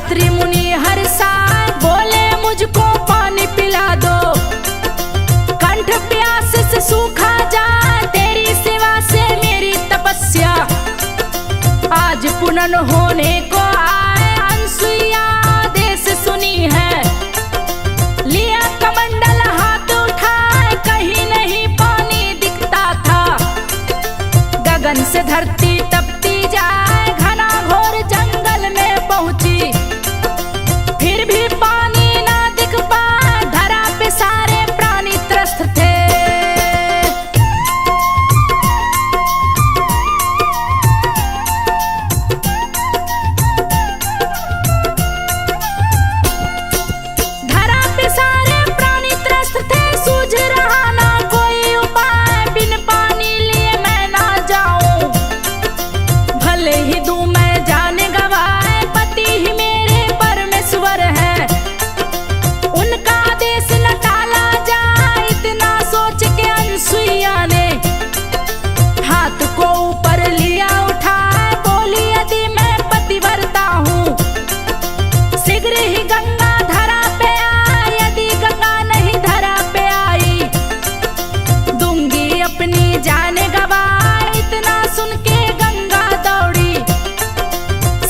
अत्रि मुनि हर्षाए बोले मुझको पानी पिला दो, कंठ प्यास से सूखा जाए तेरी सेवा से मेरी तपस्या आज पुनः होने को आए। अनसुईया आदेश सुनी है, लिया कमंडल हाथ उठाए, कहीं नहीं पानी दिखता था, गगन से धरती तपती जाए, घना घोर जंगल में पहुंची फिर भी पानी ना दिख पाए, धरा पे सारे प्राणी त्रस्त थे। धरा पे सारे प्राणी त्रस्त थे, सूझ रहा ना कोई उपाय, बिन पानी लिए मैं ना जाऊं, भले ही दूं मैं जान गवाए, पति ही मेरे परमेश्वर है, उनका आदेश न टाला जाए। इतना सोच के अनसुईया ने हाथ को ऊपर लिया उठाए, बोली यदि मैं पतिव्रता हूँ शीघ्र ही गंगा धरा पे आए, यदि गंगा नहीं धरा पे आई दूंगी अपनी जान गवाए। इतना सुन के गंगा दौड़ी,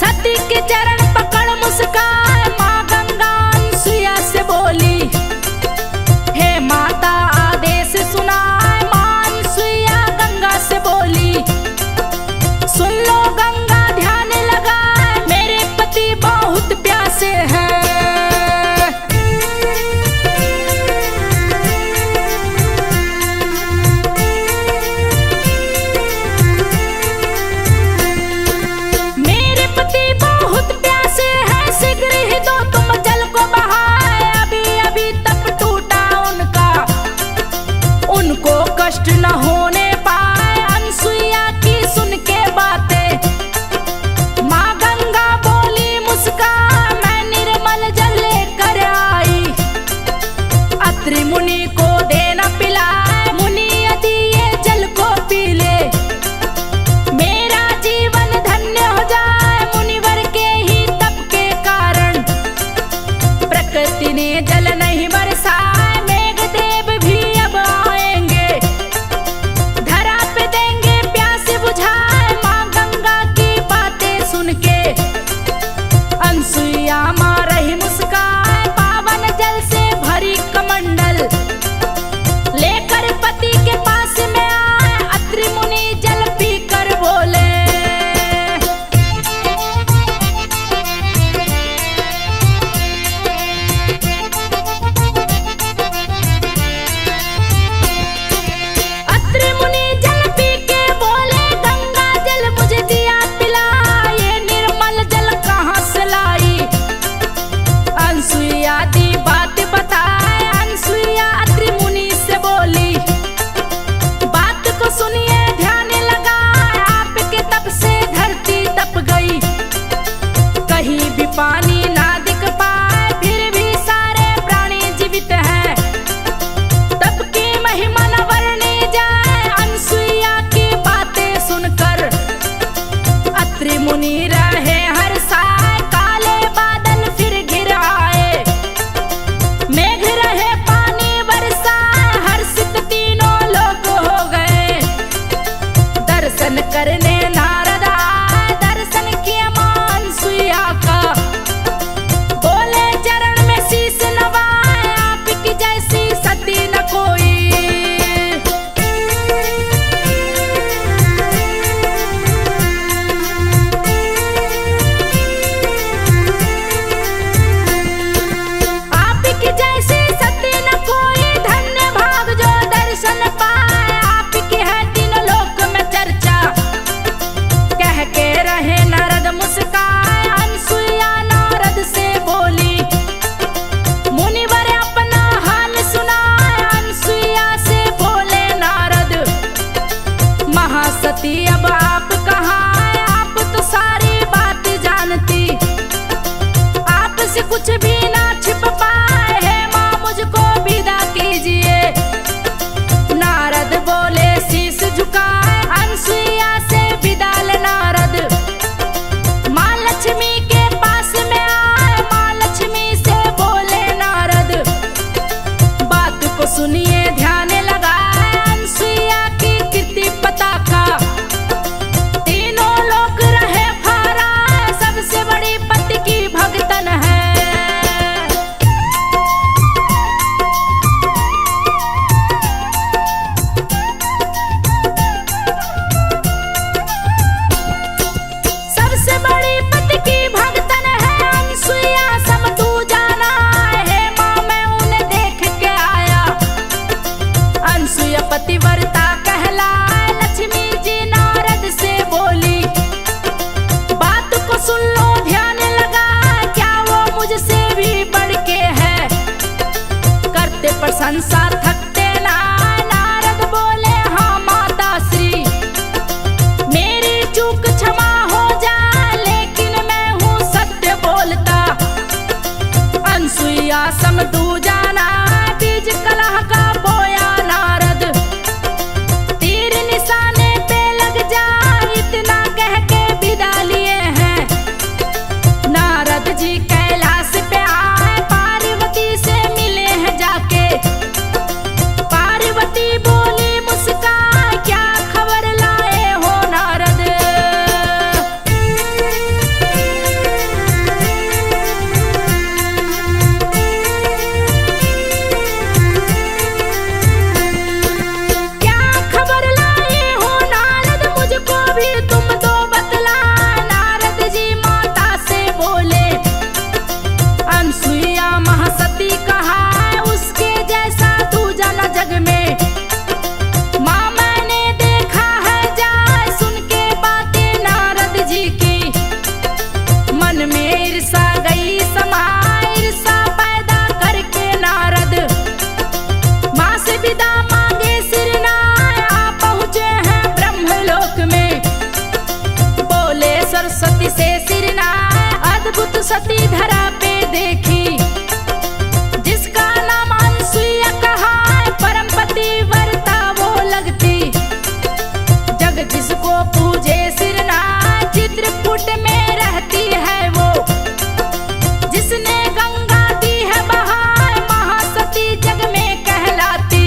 सती के चरण पकड़ मुस्काए, माँ गंगा अनसुईया से बोली हे माता आदेश सुनाए। माँ अनसुईया गंगा से बोली सुन लो गंगा ध्यान लगाए, मेरे पति बहुत प्यासे हैं। मेरे पति बहुत प्यासे हैं, शीघ्र ही दो तुम जल को बहाए, अभी अभी तप टूटा उनका, उनको कष्ट न होने पाए। अनसुईया की सुन के बातें माँ गंगा बोली मुस्कान, मैं निर्मल जल लेकर आई, अत्रि मुनि को देना पिलाए, मुनि यदि ये जल को पी ले मेरा जीवन धन्य हो जाए। मुनिवर के ही तप के कारण प्रकृति ने जल नहीं बरसाए, मेघ देव भी अब आएंगे, धरा पे देंगे प्यास बुझाए। माँ गंगा की बातें सुन के अनसुईया माँ रही मुस्काए, पावन जल से भरी कमंडल लेकर पति के पास में आए, अत्रि मुनि जल पी कर बोले अत्रि मुनि जल पी के बोले गंगा जल मुझे दिया पिला, ये निर्मल जल कहाँ से लाई। अनसुईया दी बात बताए, अनसुईया अत्रि मुनि से बोली बात को सुनिए ध्यान लगाए, आपके तप से धरती तप गई, कहीं भी पानी ना दिख पाए, फिर भी सारे प्राणी जीवित हैं, तप की महिमा न वर्णी जाए। अनसुईया की बातें सुनकर अत्रि मुनि रहे हर्षाए, काले बादल फिर घिर आए, मेघ रहे पानी बरसाए, हर्षित तीनों लोग हो गए, बहुत सती धरा पे देखी, जिसका नाम अनसुईया कहा है, परम पतिव्रता वो लगती। जग जिसको पूजे सिरना, चित्रकूट में रहती है वो। जिसने गंगा दी है बहार, महासती जग में कहलाती।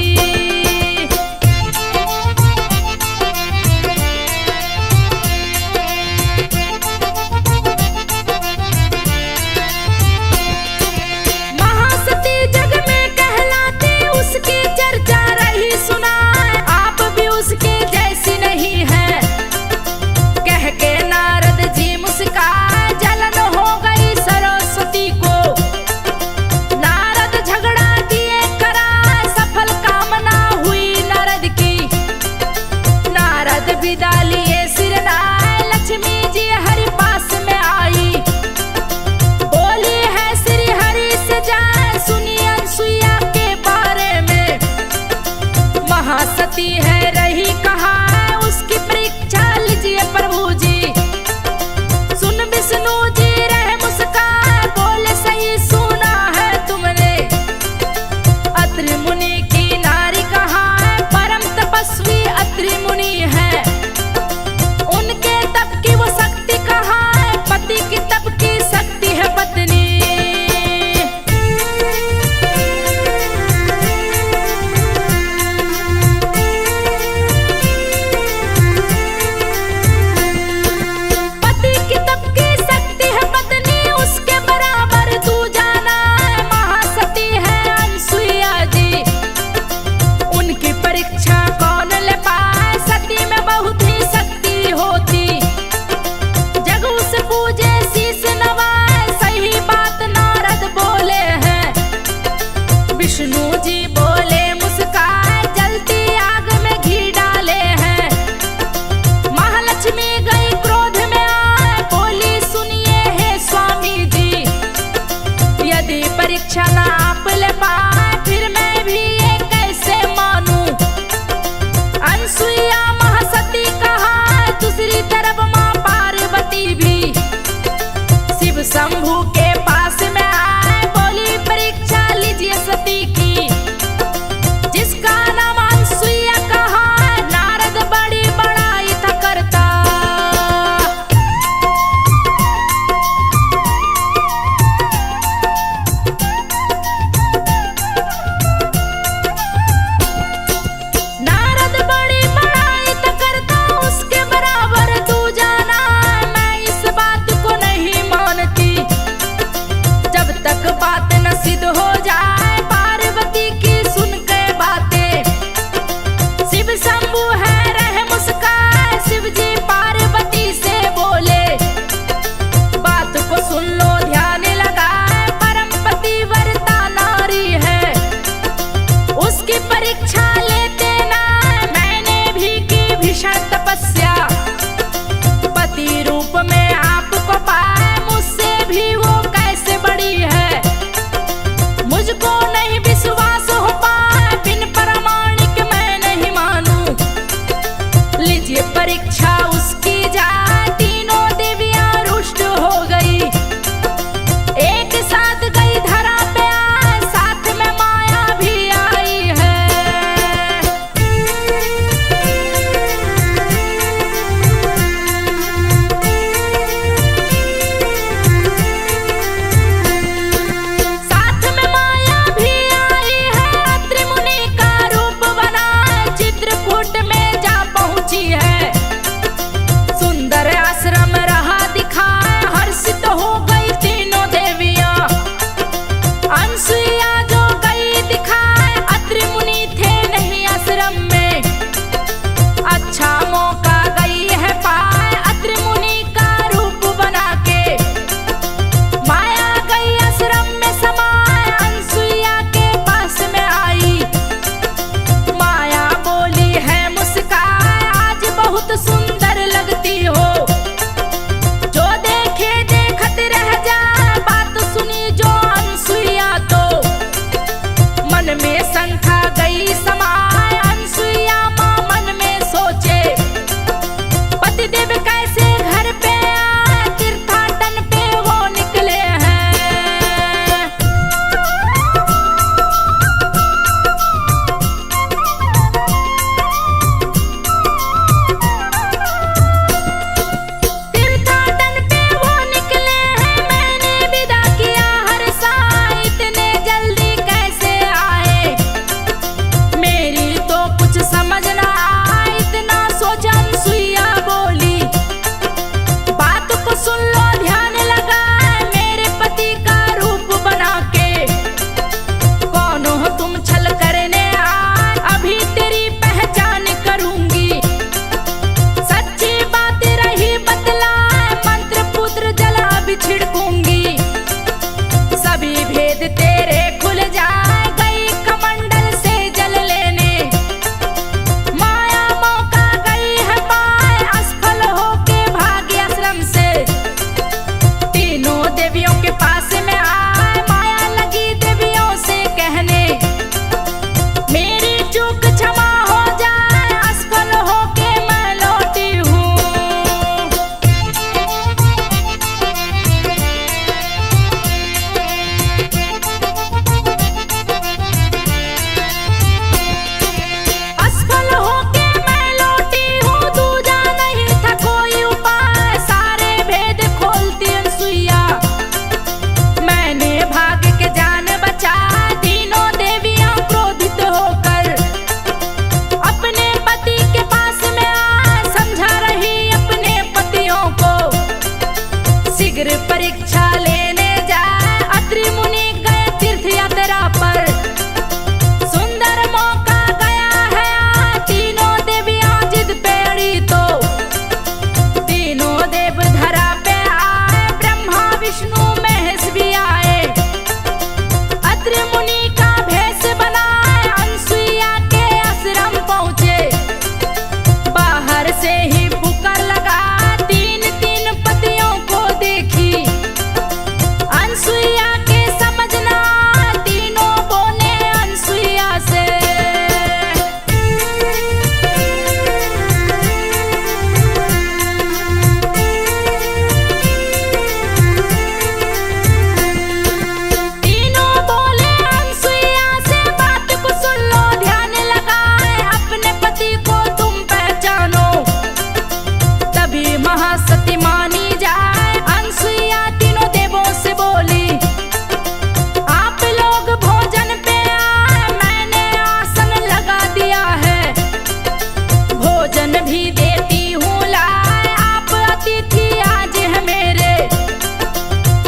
भी देती हूँ लाए, आप अतिथि आज है मेरे।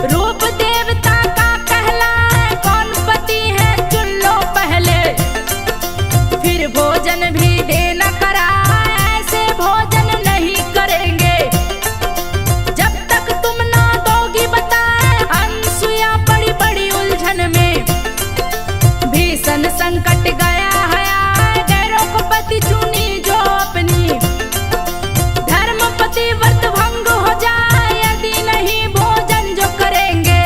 रूप देवता का कहलाए, कौन पति है चुन लो पहले। फिर भोजन भी देना कराए, ऐसे भोजन नहीं करेंगे जब तक तुम ना दोगी बताए। अनसुईया बड़ी बड़ी उलझन में, भीषण संकट गया है आए, गैरों को पति चुनी जो अपनी। धर्म पति व्रत भंग हो जाए, यदि नहीं भोजन जो करेंगे।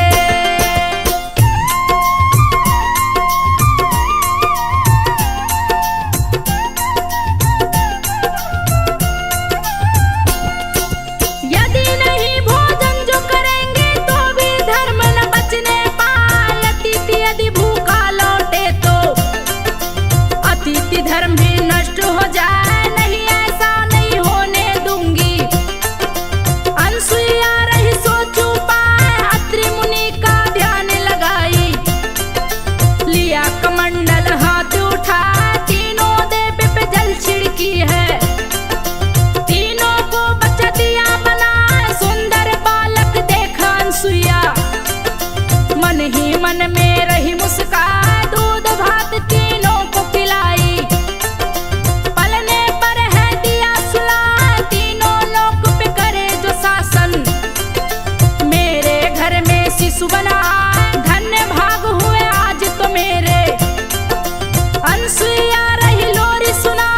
यदि नहीं भोजन जो करेंगे तो भी धर्म न बचने पाए। अतिथि यदि भूखा लौटे तो अतिथि धर्म भी नष्ट हो जाए, नहीं ऐसा नहीं होने दूंगी। अनसुईया रही सोचू पाए, अत्रि मुनि का ध्यान लगाई। लिया कमंडल हाथ उठाए, तीनों देव पे जल छिड़की है। तीनों को बचा दिया बनाए, सुंदर बालक देखा अनसुईया। मन ही मन में रही मुस्काए, दूध भात तीनों को पिलाई। पलने पर है दिया सुलाए, तीनों लोक पे करे जो शासन। मेरे घर में शिशु बना, धन्य भाग हुए आज तो मेरे। अनसुईया रही लोरी सुना,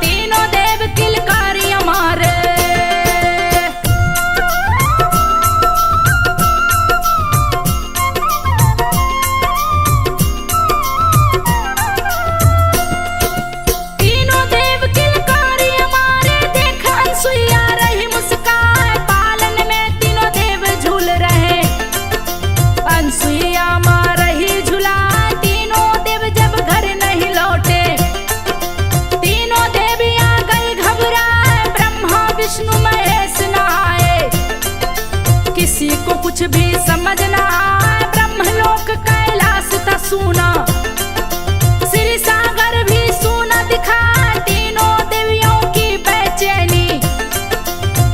तीनों देव किलकारी हमारे। तीनों देव किलकारी हमारे, देख अनसुईया रही मुस्काए। पालन में तीनों देव झूल रहे, अनसुईया माँ रही झूला। तीनों देव जब घर नहीं लौटे, तीनों देवियाँ गई घबराए। ब्रह्मा विष्णु महेश न आए, किसी को कुछ भी समझ न आए। ब्रह्मलोक कैलाश था सूना, श्री सागर भी सूना दिखा। तीनों देवियों की बेचैनी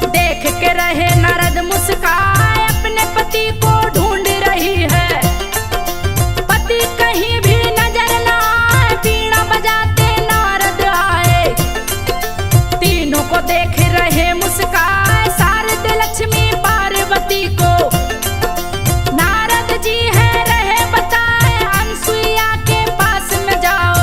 देख के रहे नारद मुस्काए, अपने पति को ढूंढ रही है। पति कहीं भी नजर न आए, बीड़ा बजाते नारद आए। तीनों को देख रहे मुस्काए, शारद लक्ष्मी पार्वती को। नारद जी है रहे बताए, अनसुईया के पास में जाओ।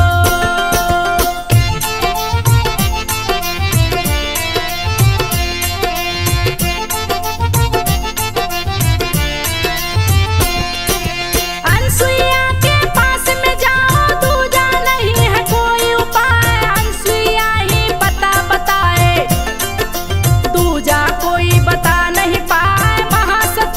अनसुईया के पास में जाओ, दूजा नहीं है कोई उपाय। अनसुईया ही पता बताए, दूजा कोई बता नहीं पाए। महासती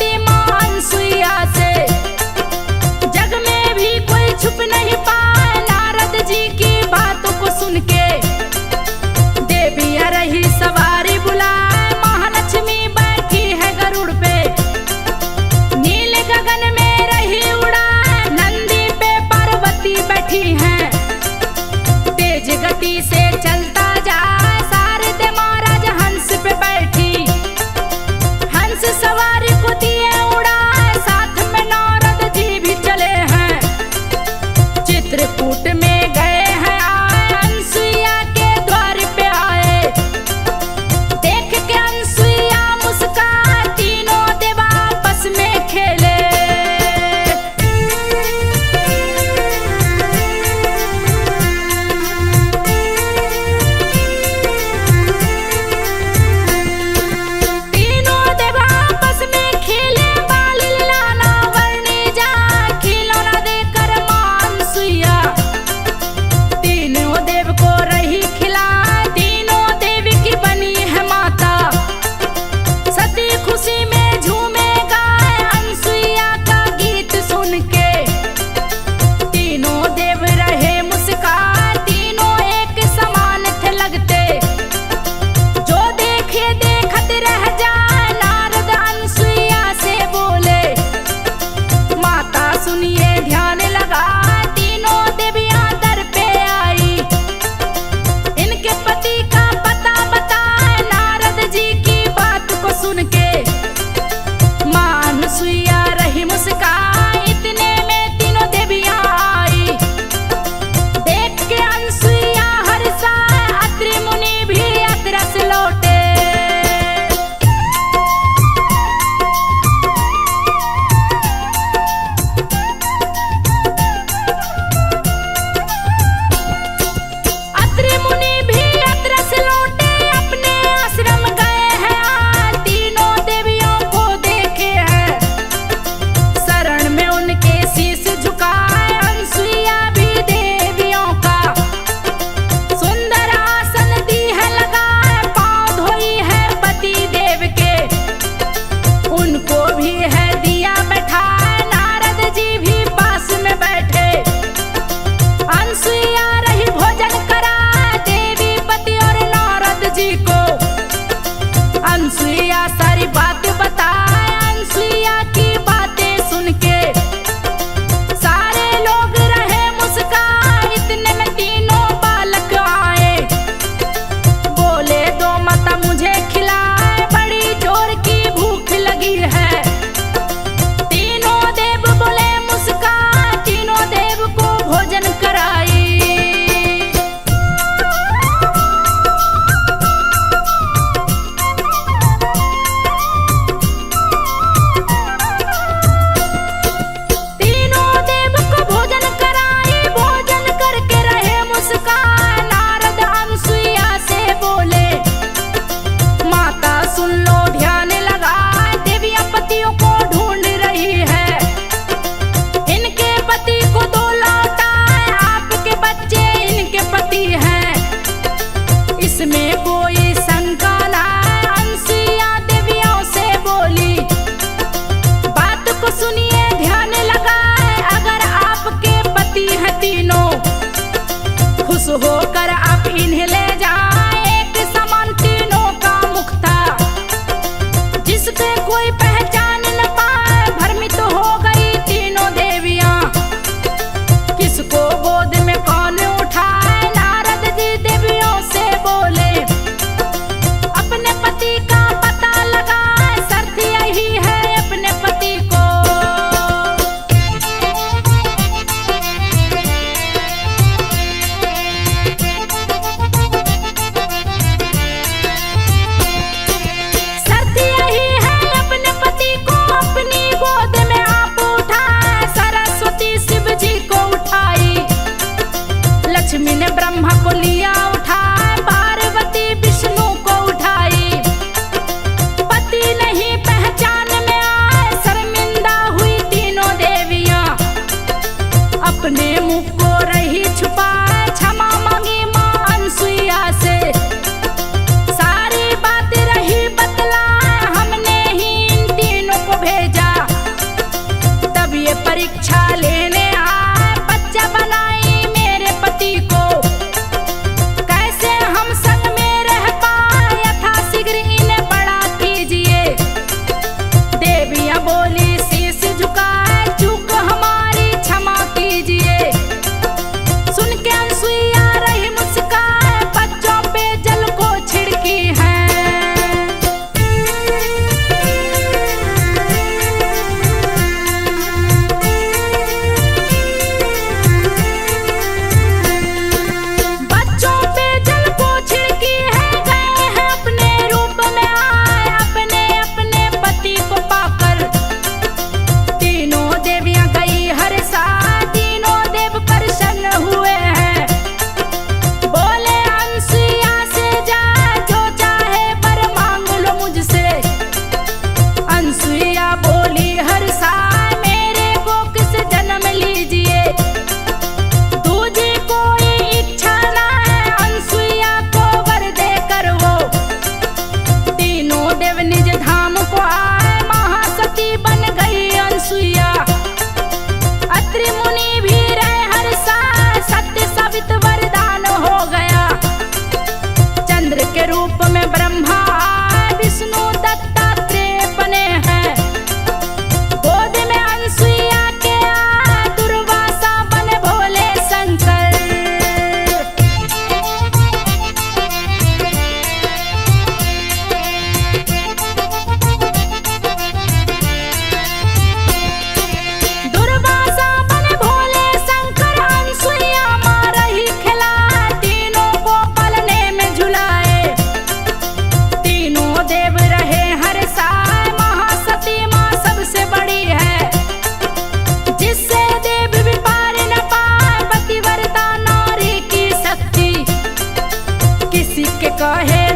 के कहे